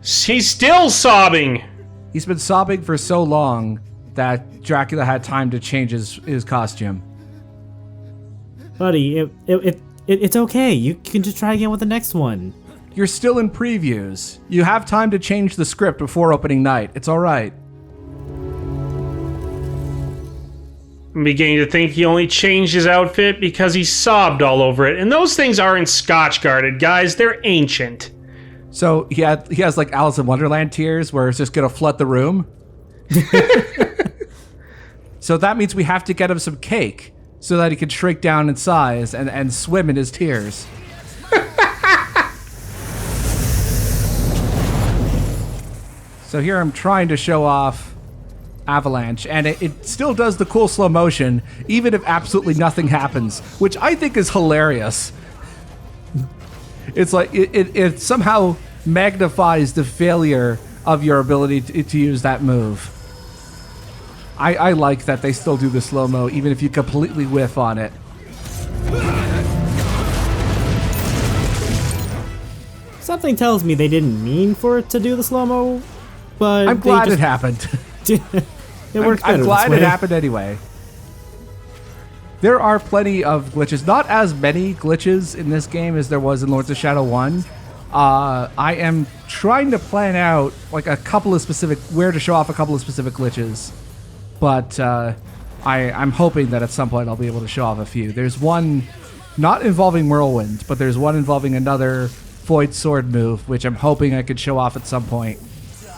He's still sobbing. He's been sobbing for so long that Dracula had time to change his costume. Buddy, it's okay. You can just try again with the next one. You're still in previews. You have time to change the script before opening night. It's all right. I'm beginning to think he only changed his outfit because he sobbed all over it. And those things aren't Scotch guarded, guys. They're ancient. So he has like Alice in Wonderland tears where it's just going to flood the room. So that means we have to get him some cake so that he can shrink down in size and swim in his tears. So here I'm trying to show off Avalanche, and it still does the cool slow motion, even if absolutely nothing happens, which I think is hilarious. It's like it somehow magnifies the failure of your ability to use that move. I like that they still do the slow-mo, even if you completely whiff on it. Something tells me they didn't mean for it to do the slow-mo, but I'm glad it happened. It works better I'm glad this way. it happened anyway. There are plenty of glitches. Not as many glitches in this game as there was in Lords of Shadow 1. I am trying to plan out like a couple of specific, where to show off a couple of specific glitches. But I'm hoping that at some point I'll be able to show off a few. There's one not involving Whirlwind, but there's one involving another Void Sword move, which I'm hoping I could show off at some point.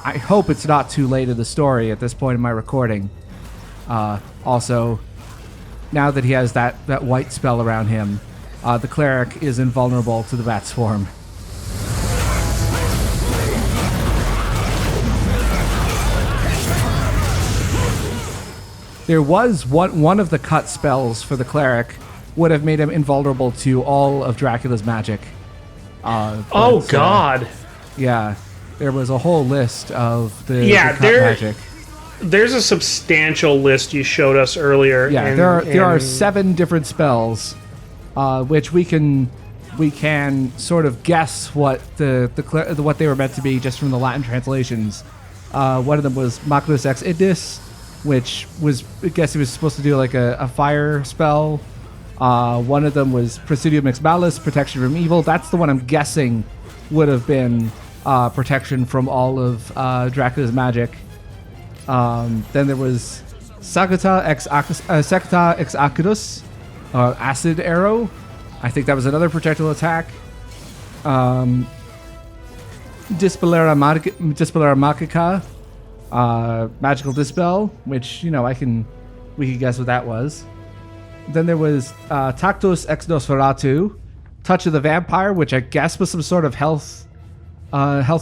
I hope it's not too late in the story at this point in my recording. Also, now that he has that white spell around him, the cleric is invulnerable to the bat swarm. There was one of the cut spells for the cleric would have made him invulnerable to all of Dracula's magic. God. Yeah. There was a whole list of the cut magic. There's a substantial list you showed us earlier. Yeah, there are 7 different spells, which we can sort of guess what what they were meant to be just from the Latin translations. One of them was Macros ex Idis, which was, I guess he was supposed to do like a fire spell. One of them was Presidium ex Malus, protection from evil. That's the one I'm guessing would have been protection from all of Dracula's magic. Then there was Secata ex Acidus, acid arrow. I think that was another projectile attack. Dispellera Magica, magical dispel, which we can guess what that was. Then there was Tactus ex Nosferatu, touch of the vampire, which I guess was some sort of health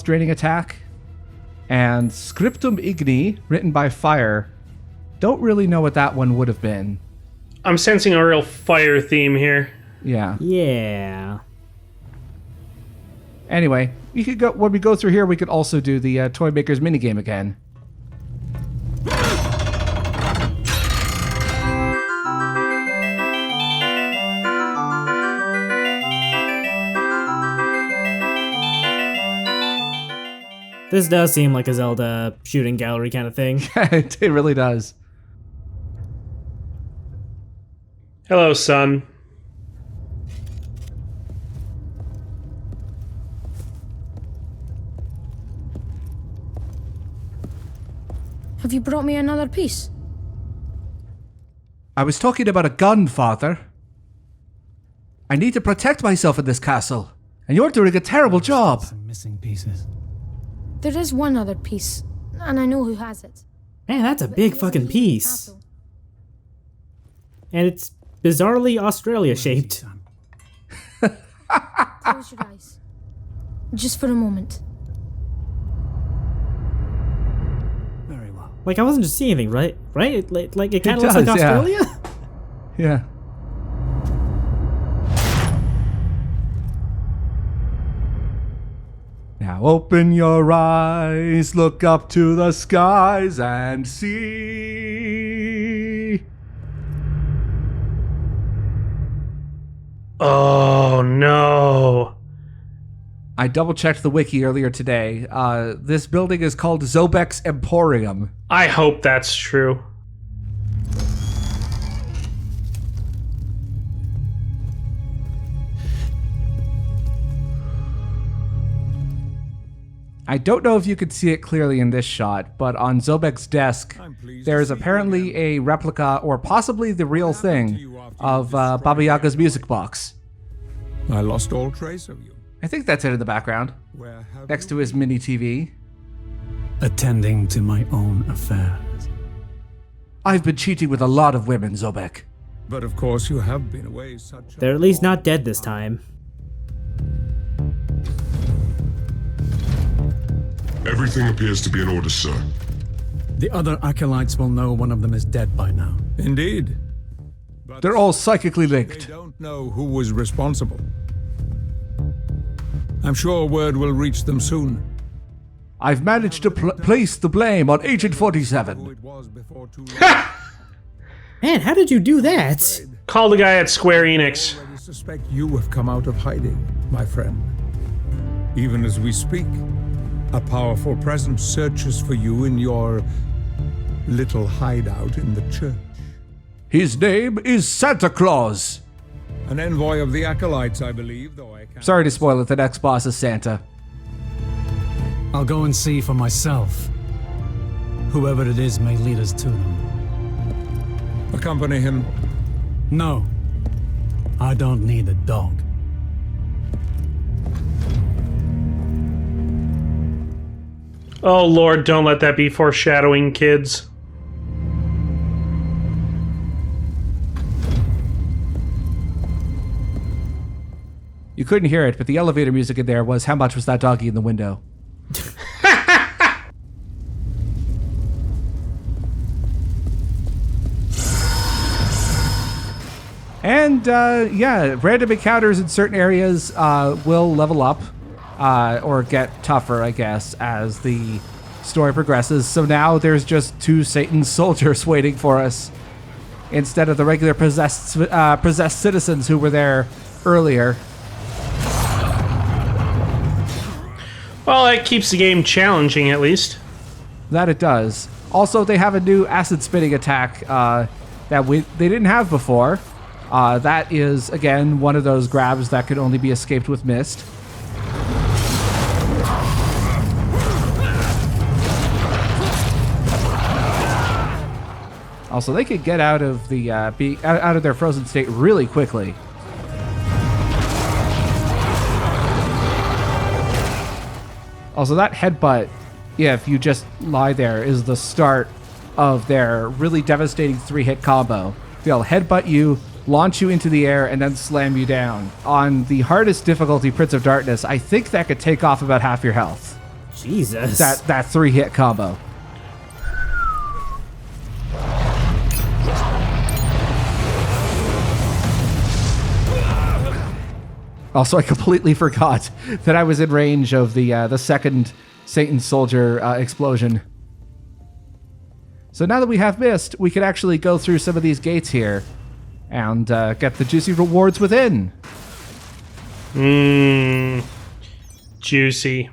draining attack. And Scriptum Igni, written by fire. Don't really know what that one would have been. I'm sensing a real fire theme here. Yeah. Yeah. Anyway, you could go when we go through here. We could also do the Toy Maker's minigame again. This does seem like a Zelda shooting gallery kind of thing. It really does. Hello, son. Have you brought me another piece? I was talking about a gun, Father. I need to protect myself in this castle, and you're doing a terrible job. Some missing pieces. There is one other piece, and I know who has it. Man, that's a But big it fucking isn't in the piece. castle. And it's bizarrely Australia shaped. Close your eyes. Just for a moment. Very well. Like, I wasn't just seeing anything, right? Right? Like it kind of It looks like does, yeah. Australia? Yeah. Now open your eyes, look up to the skies and see. Oh, no. I double-checked the wiki earlier today. This building is called Zobek's Emporium. I hope that's true. I don't know if you could see it clearly in this shot, but on Zobek's desk, there is apparently a replica, or possibly the real thing, of Baba Yaga's music box. I lost all trace of you. I think that's it in the background, next to his mini TV. Attending to my own affairs. I've been cheating with a lot of women, Zobek. But of course you have been away such a They're at least not dead this time. Everything appears to be in order, sir. The other acolytes will know one of them is dead by now. Indeed. But They're all psychically they linked. don't know who was responsible. I'm sure word will reach them soon. I've managed to place the blame on Agent Who 47. it was before too long. Man, how did you do that? Call the guy at Square Enix. I already suspect you have come out of hiding, my friend. Even as we speak, a powerful presence searches for you in your little hideout in the church. His name is Santa Claus. An envoy of the acolytes, I believe, though I can't... Sorry to spoil it, the next boss is Santa. I'll go and see for myself. Whoever it is may lead us to them. Accompany him. No, I don't need a dog. Oh Lord, don't let that be foreshadowing, kids. You couldn't hear it, but the elevator music in there was "How much was that doggy in the window?" And yeah, random encounters in certain areas will level up or get tougher, I guess, as the story progresses. So now there's just 2 Satan soldiers waiting for us instead of the regular possessed citizens who were there earlier. Well, that keeps the game challenging, at least. That it does. Also, they have a new acid spitting attack that they didn't have before. That is, again, one of those grabs that could only be escaped with mist. Also, they could get out of the out of their frozen state really quickly. Also, that headbutt, yeah, if you just lie there, is the start of their really devastating 3-hit combo. They'll headbutt you, launch you into the air, and then slam you down. On the hardest difficulty, Prince of Darkness, I think that could take off about half your health. Jesus. That 3-hit combo. Also, I completely forgot that I was in range of the second Satan soldier explosion. So now that we have mist, we can actually go through some of these gates here and get the juicy rewards within. Juicy.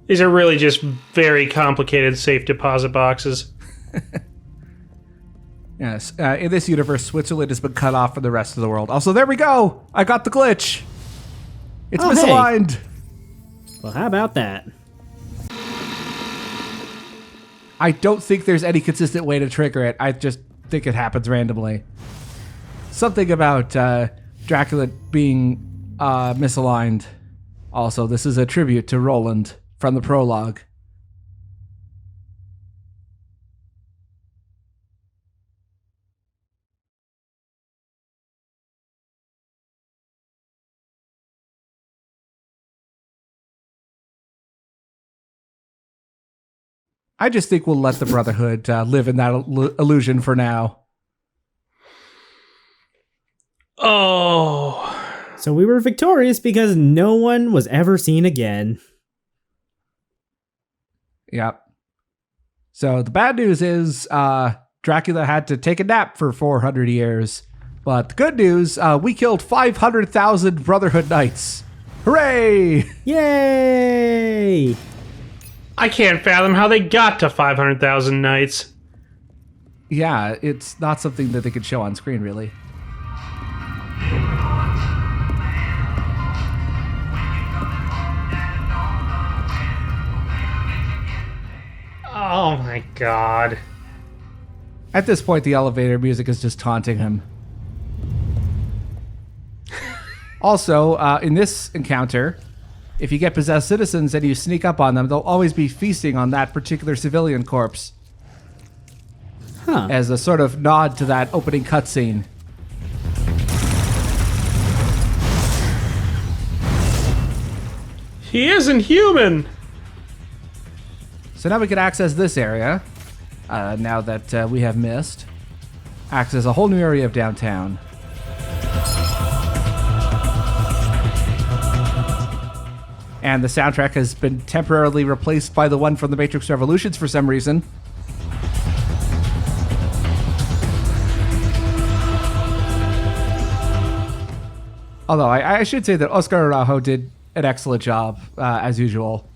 These are really just very complicated safe deposit boxes. Yes, in this universe, Switzerland has been cut off from the rest of the world. Also, there we go! I got the glitch! It's Oh, misaligned! Well, how about that? I don't think there's any consistent way to trigger it. I just think it happens randomly. Something about Dracula being misaligned. Also, this is a tribute to Roland from the prologue. I just think we'll let the Brotherhood live in that illusion for now. Oh. So we were victorious because no one was ever seen again. Yep. So the bad news is Dracula had to take a nap for 400 years. But the good news, we killed 500,000 Brotherhood Knights. Hooray! Yay! I can't fathom how they got to 500,000 knights. Yeah, it's not something that they could show on screen, really. Oh my god. At this point, the elevator music is just taunting him. Also, in this encounter, if you get possessed citizens and you sneak up on them, they'll always be feasting on that particular civilian corpse. Huh. As a sort of nod to that opening cutscene. He isn't human. So now we can access this area, now that we have missed. Access a whole new area of downtown. And the soundtrack has been temporarily replaced by the one from the Matrix Revolutions for some reason. Although I should say that Oscar Araujo did an excellent job, as usual.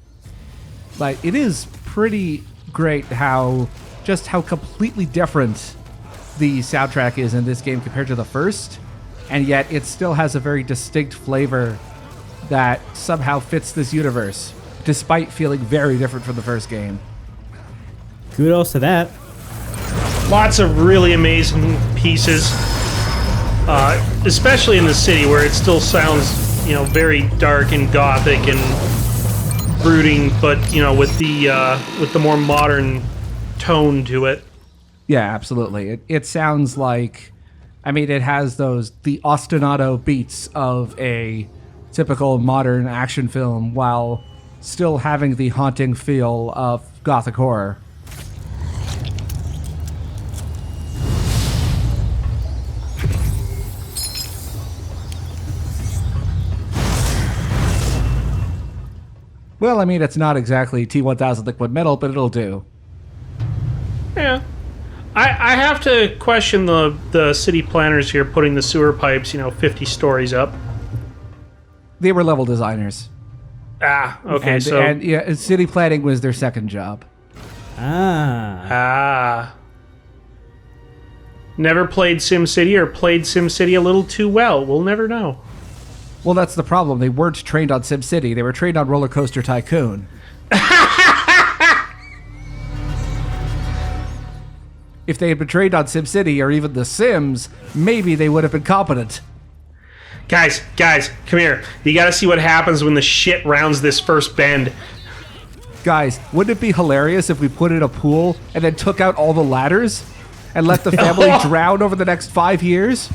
But it is pretty great how completely different the soundtrack is in this game compared to the first. And yet it still has a very distinct flavor that somehow fits this universe, despite feeling very different from the first game. Kudos to that. Lots of really amazing pieces, especially in the city where it still sounds, very dark and gothic and brooding, but with the more modern tone to it. Yeah, absolutely. It sounds like, it has the ostinato beats of a typical modern action film while still having the haunting feel of gothic horror. Well, it's not exactly T-1000 liquid metal, but it'll do. Yeah. I have to question the city planners here putting the sewer pipes, 50 stories up. They were level designers. Ah, okay, and city planning was their second job. Never played SimCity or played SimCity a little too well. We'll never know. Well, that's the problem. They weren't trained on SimCity. They were trained on Roller Coaster Tycoon. If they had been trained on SimCity or even The Sims, maybe they would have been competent. Guys, come here. You gotta see what happens when the shit rounds this first bend. Guys, wouldn't it be hilarious if we put in a pool and then took out all the ladders and let the family drown over the next 5 years?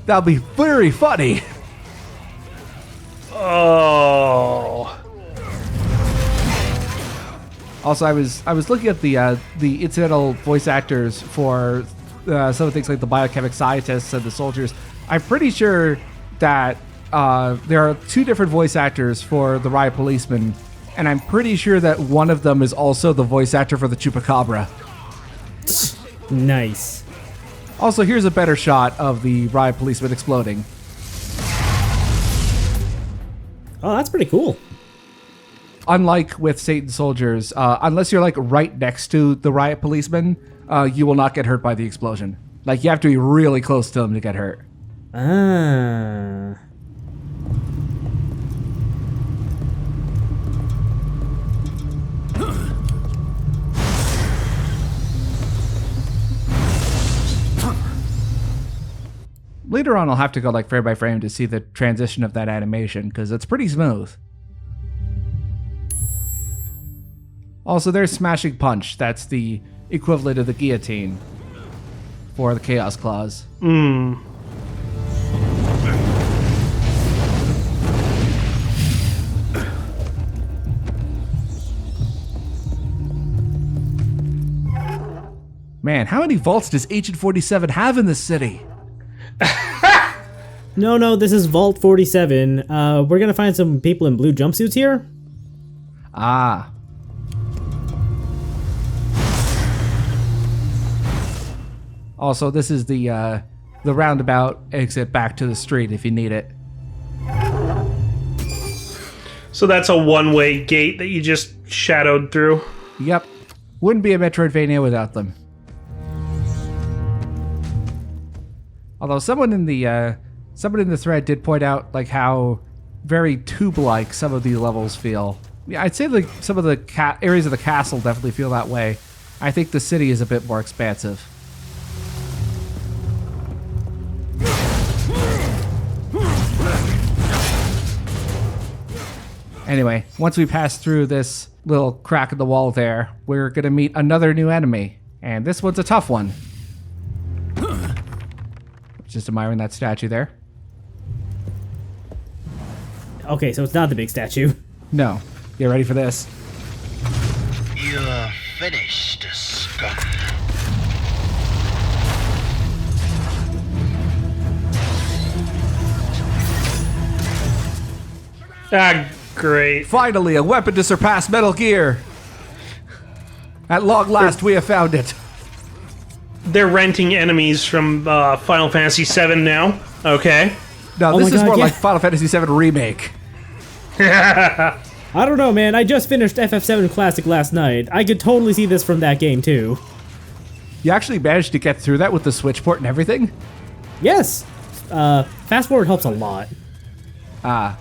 That would be very funny. Oh. Also, I was looking at the incidental voice actors for some of the things like the biochemic scientists and the soldiers. I'm pretty sure that there are 2 different voice actors for the riot policeman, and I'm pretty sure that one of them is also the voice actor for the chupacabra. Nice. Also, here's a better shot of the riot policeman exploding. Oh, that's pretty cool. Unlike with Satan soldiers, unless you're right next to the riot policeman, you will not get hurt by the explosion. You have to be really close to them to get hurt. Later on, I'll have to go frame by frame to see the transition of that animation, because it's pretty smooth. Also, there's Smashing Punch. That's the equivalent of the guillotine for the Chaos Claws. Man, how many vaults does Agent 47 have in this city? No, this is Vault 47. We're gonna find some people in blue jumpsuits here. Ah. Also, this is the roundabout exit back to the street if you need it. So that's a one-way gate that you just shadowed through. Yep. Wouldn't be a Metroidvania without them. Although someone in the thread did point out like how very tube-like some of these levels feel. Yeah, I'd say like some of the areas of the castle definitely feel that way. I think the city is a bit more expansive. Anyway, once we pass through this little crack in the wall there, we're gonna meet another new enemy. And this one's a tough one. Just admiring that statue there. Okay, so it's not the big statue. No. Get ready for this. You're finished, scum. Ah, great. Finally, a weapon to surpass Metal Gear. At long last, we have found it. They're renting enemies from Final Fantasy VII now. Okay. No, Oh this my is God, more yeah. like Final Fantasy VII Remake. I don't know, man. I just finished FF7 Classic last night. I could totally see this from that game, too. You actually managed to get through that with the Switch port and everything? Yes! Fast forward helps a lot. Ah,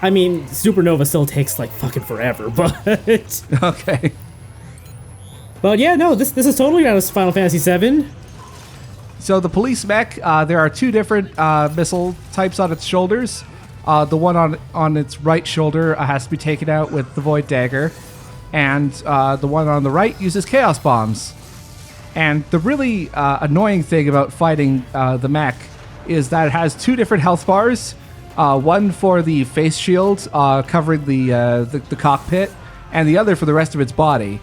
I mean, Supernova still takes, like, fucking forever, but... okay. But yeah, no, this is totally out of Final Fantasy VII. So the police mech, there are two different missile types on its shoulders. The one on its right shoulder has to be taken out with the Void Dagger, and the one on the right uses Chaos Bombs. And the really annoying thing about fighting the mech is that it has two different health bars. One for the face shield covering the cockpit, and the other for the rest of its body.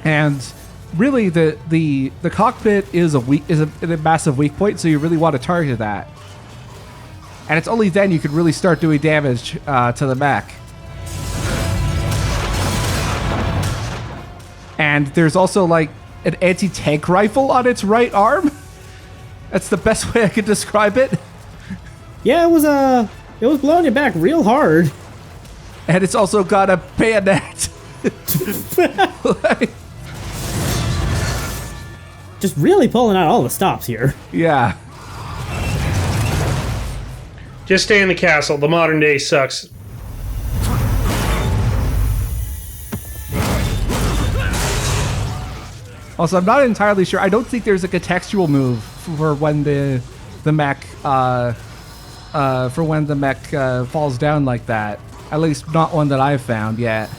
And really, the cockpit is a massive weak point, so you really want to target that. And it's only then you can really start doing damage to the mech. And there's also like an anti-tank rifle on its right arm. That's the best way I could describe it. Yeah, it was blowing you back real hard. And it's also got a bayonet. Just really pulling out all the stops here. Yeah. Just stay in the castle. The modern day sucks. Also, I'm not entirely sure. I don't think there's like a textual move for when the mech falls down like that. At least not one that I've found yet.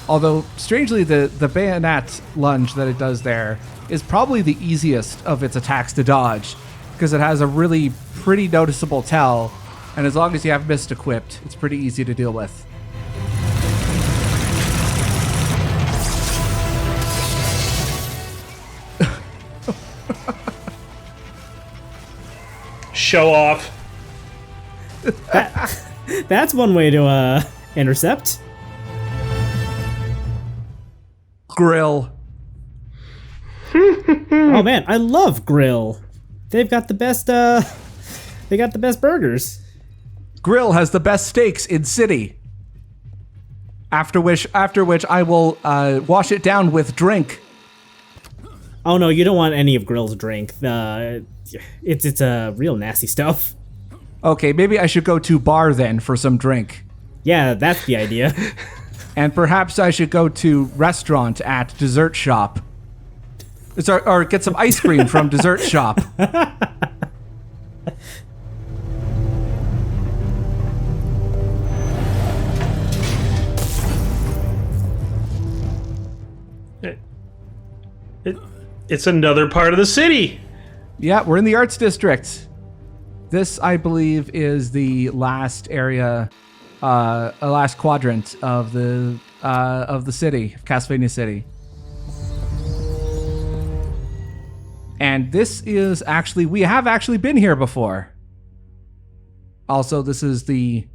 Although strangely, the bayonet lunge that it does there is probably the easiest of its attacks to dodge, because it has a really pretty noticeable tell, and as long as you have mist equipped, it's pretty easy to deal with. Show off. That's one way to intercept. Grill. Oh man, I love Grill. They've got the best burgers. Grill has the best steaks in city. After which I will wash it down with drink. Oh no, you don't want any of Grill's drink. It's real nasty stuff. Okay, maybe I should go to bar then for some drink. Yeah, that's the idea. And perhaps I should go to restaurant at dessert shop. Or get some ice cream from dessert shop. It's another part of the city. Yeah, we're in the arts district. This, I believe, is the last area, last quadrant of the city, of Castlevania City. And this is actually, we have actually been here before. Also, this is the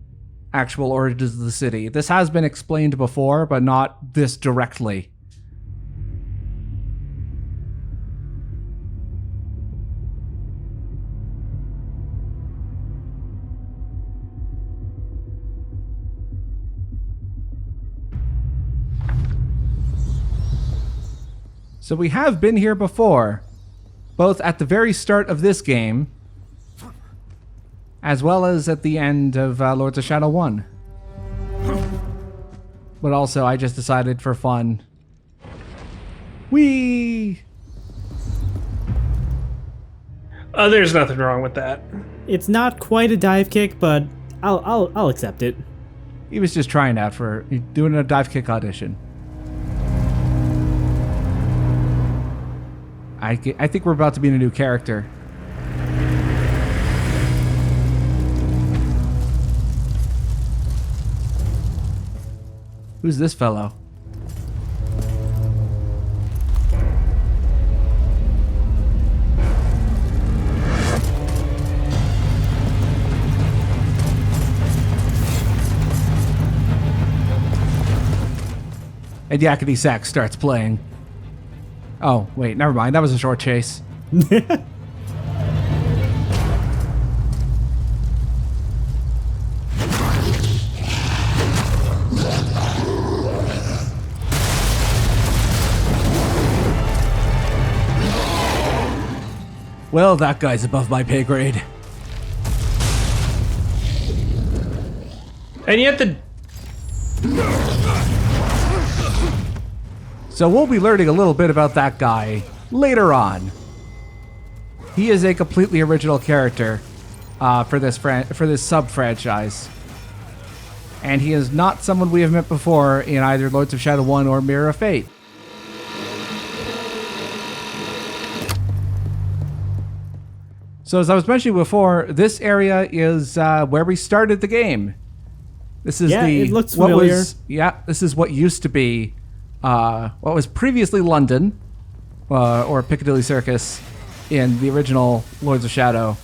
actual origins of the city. This has been explained before, but not this directly. So we have been here before, both at the very start of this game, as well as at the end of Lords of Shadow 1. But also, I just decided for fun. Whee! There's nothing wrong with that. It's not quite a dive kick, but I'll accept it. He was just trying out for doing a dive kick audition. I think we're about to be in a new character. Who's this fellow? And Yakety Sax starts playing. Oh, wait, never mind. That was a short chase. Well, that guy's above my pay grade. And yet the... So we'll be learning a little bit about that guy later on. He is a completely original character for this sub-franchise. And he is not someone we have met before in either Lords of Shadow 1 or Mirror of Fate. So as I was mentioning before, this area is where we started the game. This is it looks familiar. This is what used to be what was previously London, or Piccadilly Circus in the original Lords of Shadow.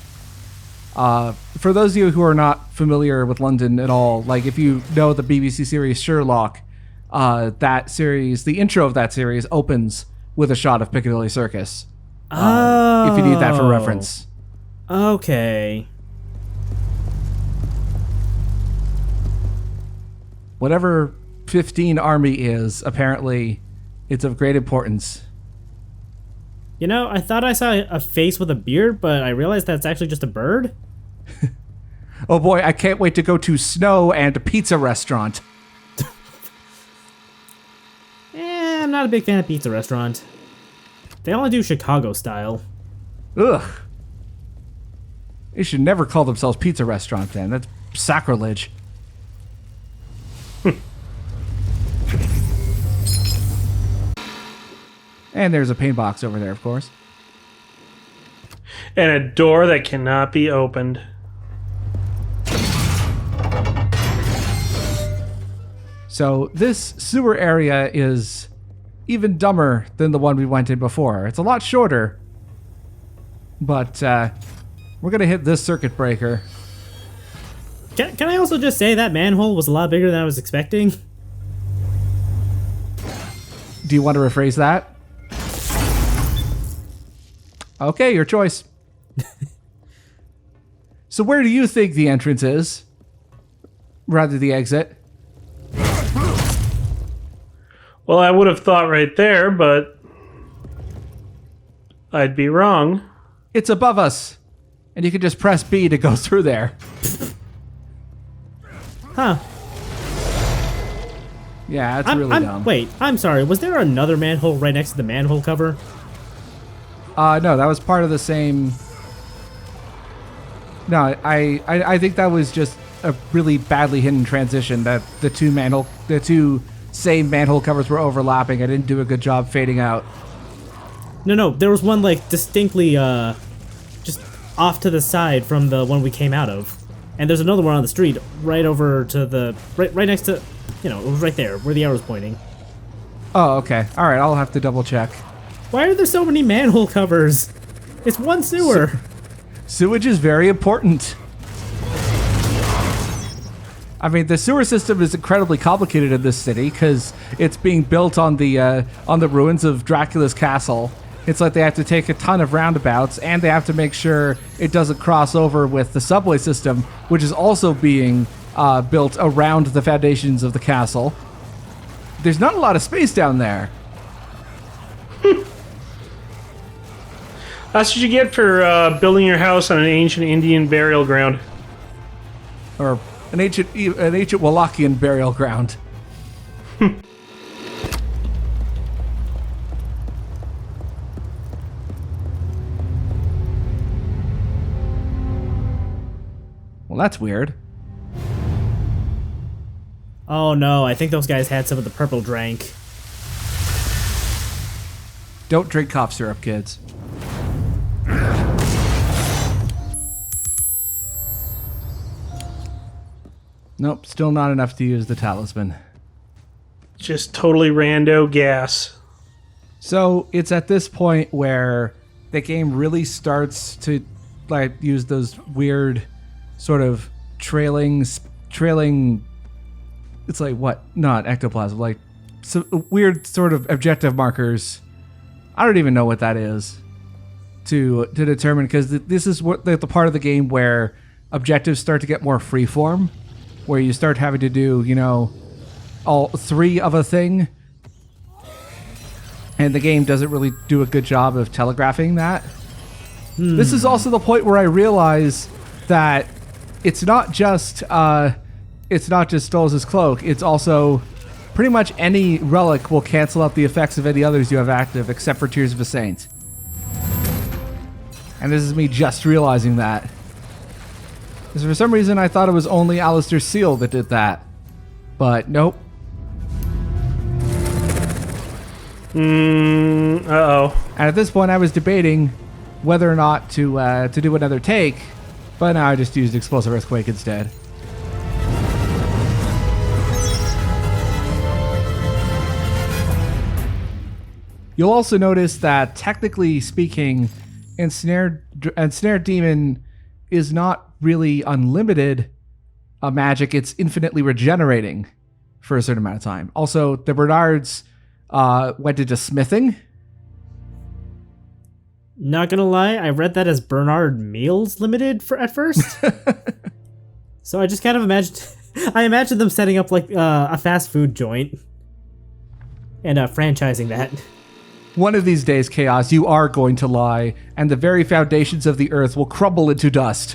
For those of you who are not familiar with London at all, like if you know the BBC series Sherlock, that series, the intro of that series opens with a shot of Piccadilly Circus. If you need that for reference. Okay. Whatever 15 Army is, apparently it's of great importance. You know, I thought I saw a face with a beard, but I realized that's actually just a bird. Oh boy, I can't wait to go to Snow and a pizza restaurant. I'm not a big fan of pizza restaurant. They only do Chicago style. Ugh. They should never call themselves pizza restaurant then. That's sacrilege. And there's a paint box over there, of course. And a door that cannot be opened. So this sewer area is even dumber than the one we went in before. It's a lot shorter. But we're going to hit this circuit breaker. Can I also just say that manhole was a lot bigger than I was expecting? Do you want to rephrase that? Okay, your choice. So where do you think the entrance is? Rather the exit? Well, I would have thought right there, but I'd be wrong. It's above us. And you can just press B to go through there. Huh. Yeah, that's really dumb. Wait, I'm sorry. Was there another manhole right next to the manhole cover? No, that was part of the same... No, I think that was just a really badly hidden transition that the two same manhole covers were overlapping. I didn't do a good job fading out. No, there was one like distinctly just off to the side from the one we came out of. And there's another one on the street right over to the right next to, you know, it was right there where the arrow's pointing. Oh, okay. All right, I'll have to double check. Why are there so many manhole covers? It's one sewer. Sewage is very important. I mean, the sewer system is incredibly complicated in this city because it's being built on the ruins of Dracula's castle. It's like they have to take a ton of roundabouts, and they have to make sure it doesn't cross over with the subway system, which is also being built around the foundations of the castle. There's not a lot of space down there. That's what you get for building your house on an ancient Indian burial ground. Or an ancient Wallachian burial ground. Well, that's weird. Oh no, I think those guys had some of the purple drank. Don't drink cough syrup, kids. Nope, still not enough to use the talisman. Just totally rando gas. So it's at this point where the game really starts to like use those weird sort of trailing. It's like what? Not ectoplasm, like some weird sort of objective markers. I don't even know what that is to determine, because this is what the part of the game where objectives start to get more freeform, where you start having to do, you know, all three of a thing. And the game doesn't really do a good job of telegraphing that. This is also the point where I realize that it's not just Stolas' cloak. It's also pretty much any relic will cancel out the effects of any others you have active, except for Tears of a Saint. And this is me just realizing that. Because for some reason I thought it was only Alistair's seal that did that. But nope. Uh-oh. And at this point I was debating whether or not to do another take, but now I just used Explosive Earthquake instead. You'll also notice that, technically speaking, Ensnared Demon is not really unlimited magic. It's infinitely regenerating for a certain amount of time. Also, the Bernards went into smithing. Not gonna lie, I read that as Bernard Meals Limited at first. So I just kind of imagined them setting up like a fast food joint and franchising that. One of these days, Chaos, you are going to lie, and the very foundations of the earth will crumble into dust.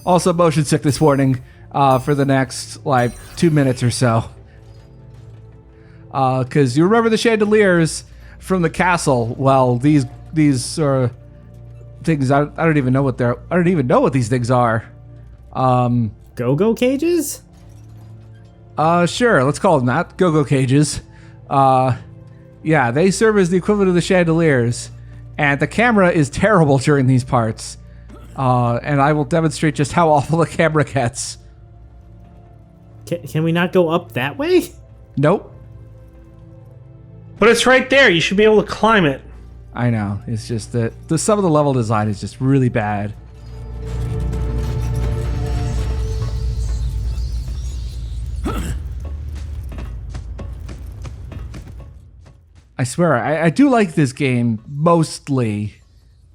Also, motion sickness warning for the next, 2 minutes or so. Because you remember the chandeliers from the castle. Well, these are things, I don't even know what they're... I don't even know what these things are. Go-go cages? Sure, let's call them that. Go-go cages. Yeah, they serve as the equivalent of the chandeliers, and the camera is terrible during these parts. And I will demonstrate just how awful the camera gets. Can we not go up that way? Nope. But it's right there. You should be able to climb it. I know. It's just that some of the level design is just really bad. I swear, I do like this game, mostly,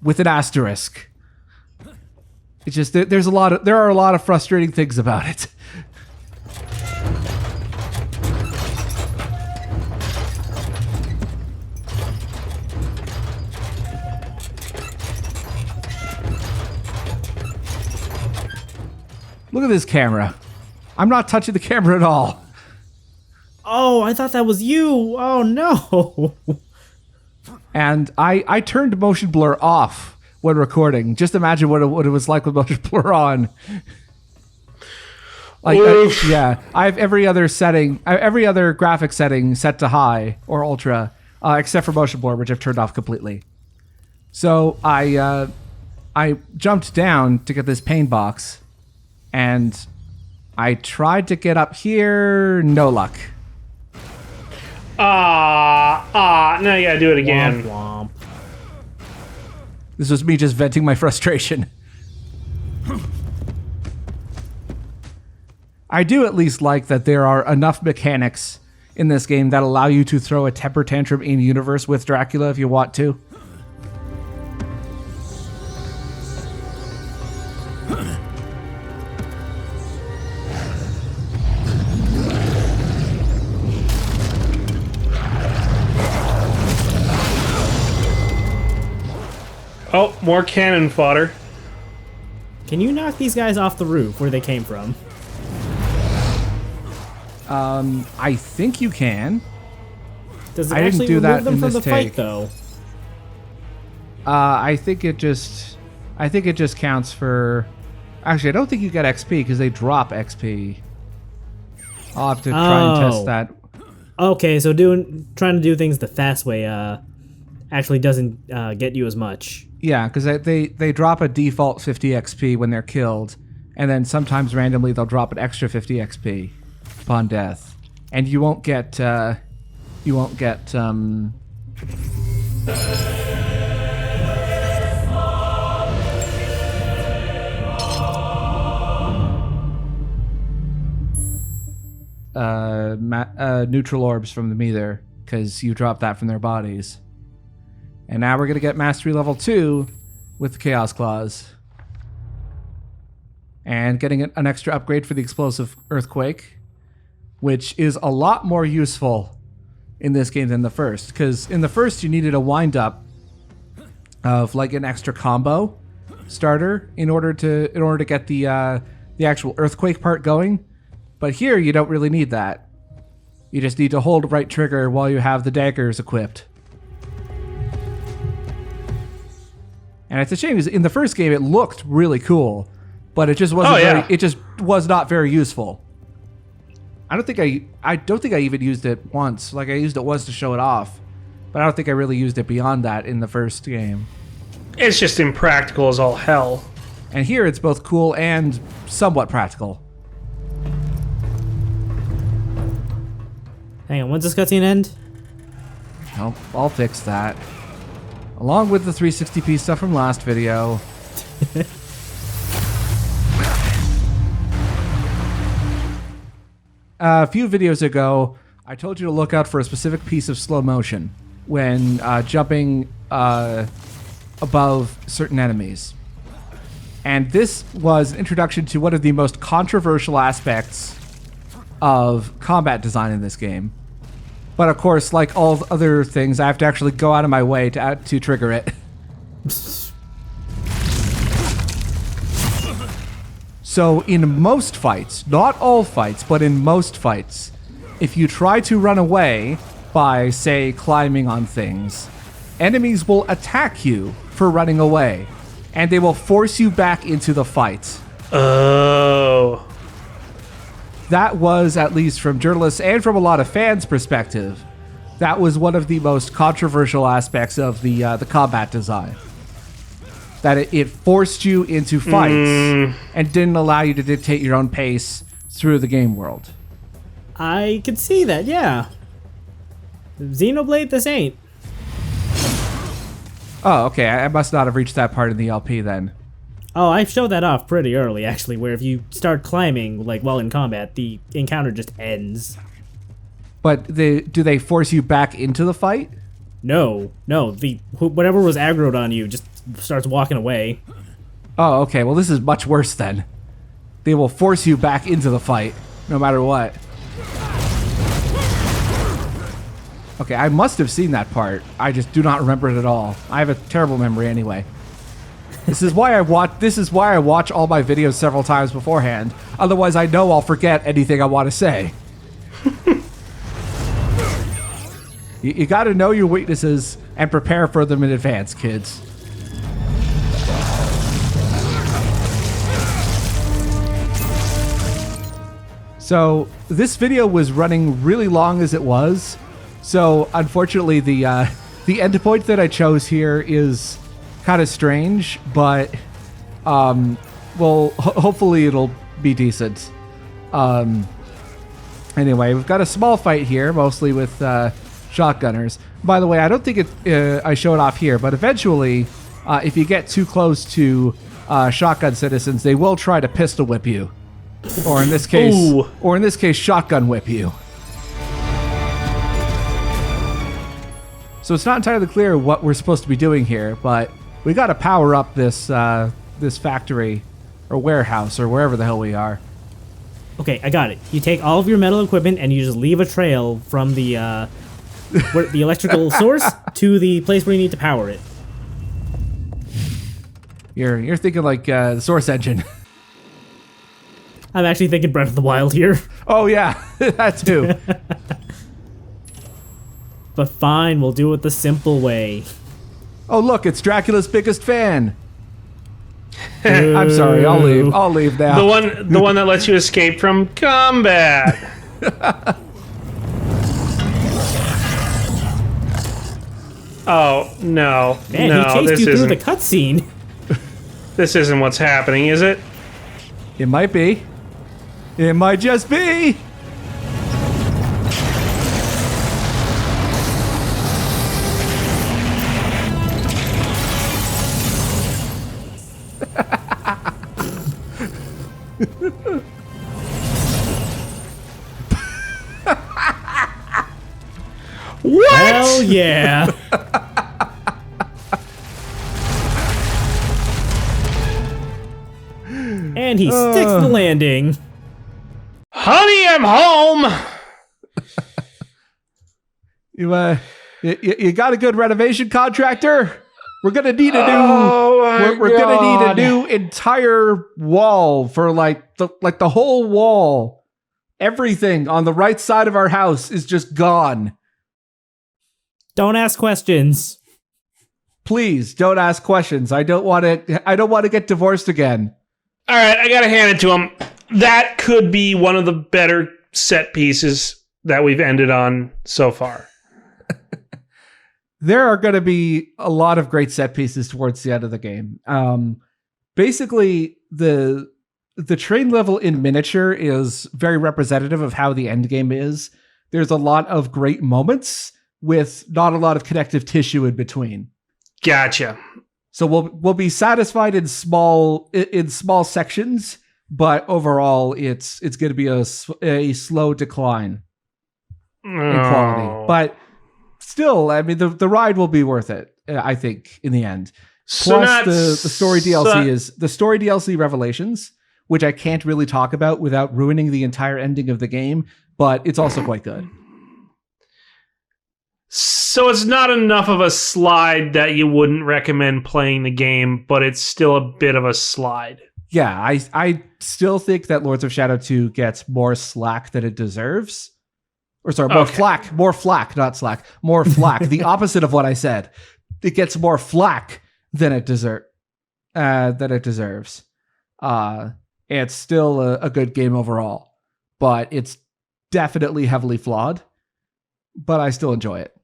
with an asterisk. It's just, there are a lot of frustrating things about it. Look at this camera. I'm not touching the camera at all. Oh, I thought that was you. Oh, no. And I turned motion blur off when recording. Just imagine what it was like with motion blur on. Yeah, I have every other graphic setting set to high or ultra, except for motion blur, which I've turned off completely. So I jumped down to get this pain box, and I tried to get up here. No luck. Now you gotta do it again. Womp womp. This was me just venting my frustration. I do at least like that there are enough mechanics in this game that allow you to throw a temper tantrum in universe with Dracula if you want to. Oh, more cannon fodder. Can you knock these guys off the roof where they came from? I think you can. Does it I didn't actually do remove that them in from this the fight, take. though? I think it just counts for. Actually, I don't think you get XP because they drop XP. I'll have to try and test that. Okay, so trying to do things the fast way actually doesn't get you as much. Yeah, because they drop a default 50 XP when they're killed, and then sometimes randomly they'll drop an extra 50 XP upon death, and you won't get neutral orbs from them either, because you drop that from their bodies. And now we're going to get Mastery Level 2 with the Chaos Claws. And getting an extra upgrade for the Explosive Earthquake, which is a lot more useful in this game than the first. Because in the first, you needed a wind-up of like an extra combo starter in order to get the actual Earthquake part going. But here, you don't really need that. You just need to hold right trigger while you have the daggers equipped. And it's a shame because in the first game it looked really cool, but it just wasn't. It just was not very useful. I don't think I even used it once. Like I used it once to show it off, but I don't think I really used it beyond that in the first game. It's just impractical as all hell. And here it's both cool and somewhat practical. Hang on, when's this cutscene end? I'll fix that. Along with the 360p stuff from last video. A few videos ago, I told you to look out for a specific piece of slow motion when jumping above certain enemies. And this was an introduction to one of the most controversial aspects of combat design in this game. But of course, like all other things, I have to actually go out of my way to trigger it. So in most fights, not all fights, but in most fights, if you try to run away by, say, climbing on things, enemies will attack you for running away, and they will force you back into the fight. Oh. That was, at least from journalists and from a lot of fans' perspective, that was one of the most controversial aspects of the combat design. That it forced you into fights and didn't allow you to dictate your own pace through the game world. I could see that, yeah. Xenoblade, this ain't. Oh, okay. I must not have reached that part in the LP then. Oh, I showed that off pretty early, actually, where if you start climbing, like, while in combat, the encounter just ends. But do they force you back into the fight? No. Whatever was aggroed on you just starts walking away. Oh, okay. Well, this is much worse then. They will force you back into the fight, no matter what. Okay, I must have seen that part. I just do not remember it at all. I have a terrible memory anyway. This is why I watch all my videos several times beforehand. Otherwise, I know I'll forget anything I want to say. You got to know your weaknesses and prepare for them in advance, kids. So this video was running really long as it was. So unfortunately, the endpoint that I chose here is kind of strange, but well, hopefully it'll be decent. Anyway, we've got a small fight here, mostly with shotgunners. By the way, I don't think I show it off here, but eventually if you get too close to shotgun citizens, they will try to pistol whip you, or in this case, shotgun whip you. So it's not entirely clear what we're supposed to be doing here, but we got to power up this this factory or warehouse or wherever the hell we are. Okay, I got it. You take all of your metal equipment and you just leave a trail from the the electrical source to the place where you need to power it. You're thinking like the Source engine. I'm actually thinking Breath of the Wild here. Oh yeah, that too. But fine, we'll do it the simple way. Oh look, it's Dracula's biggest fan. I'm sorry, I'll leave. I'll leave now. The one that lets you escape from combat. Oh no, Man, no, he chased this you through isn't. the cutscene. This isn't what's happening, is it? It might be. It might just be. What? Hell yeah. And he sticks the landing. Honey, I'm home. You got a good renovation contractor? We're gonna need a new. Oh we're gonna need a new entire wall for like the whole wall. Everything on the right side of our house is just gone. Don't ask questions. Please don't ask questions. I don't want to get divorced again. All right, I gotta hand it to him. That could be one of the better set pieces that we've ended on so far. There are going to be a lot of great set pieces towards the end of the game. Basically, the train level in miniature is very representative of how the end game is. There's a lot of great moments with not a lot of connective tissue in between. Gotcha. So we'll be satisfied in small sections, but overall it's going to be a slow decline in quality. But still, I mean, the ride will be worth it, I think, in the end. Plus, the story DLC is the story DLC Revelations, which I can't really talk about without ruining the entire ending of the game, but it's also quite good. So it's not enough of a slide that you wouldn't recommend playing the game, but it's still a bit of a slide. Yeah, I still think that Lords of Shadow 2 gets more slack than it deserves. Or sorry, more flack, not slack, more flack. The opposite of what I said. It gets more flack than it deserves. It's still a good game overall, but it's definitely heavily flawed. But I still enjoy it.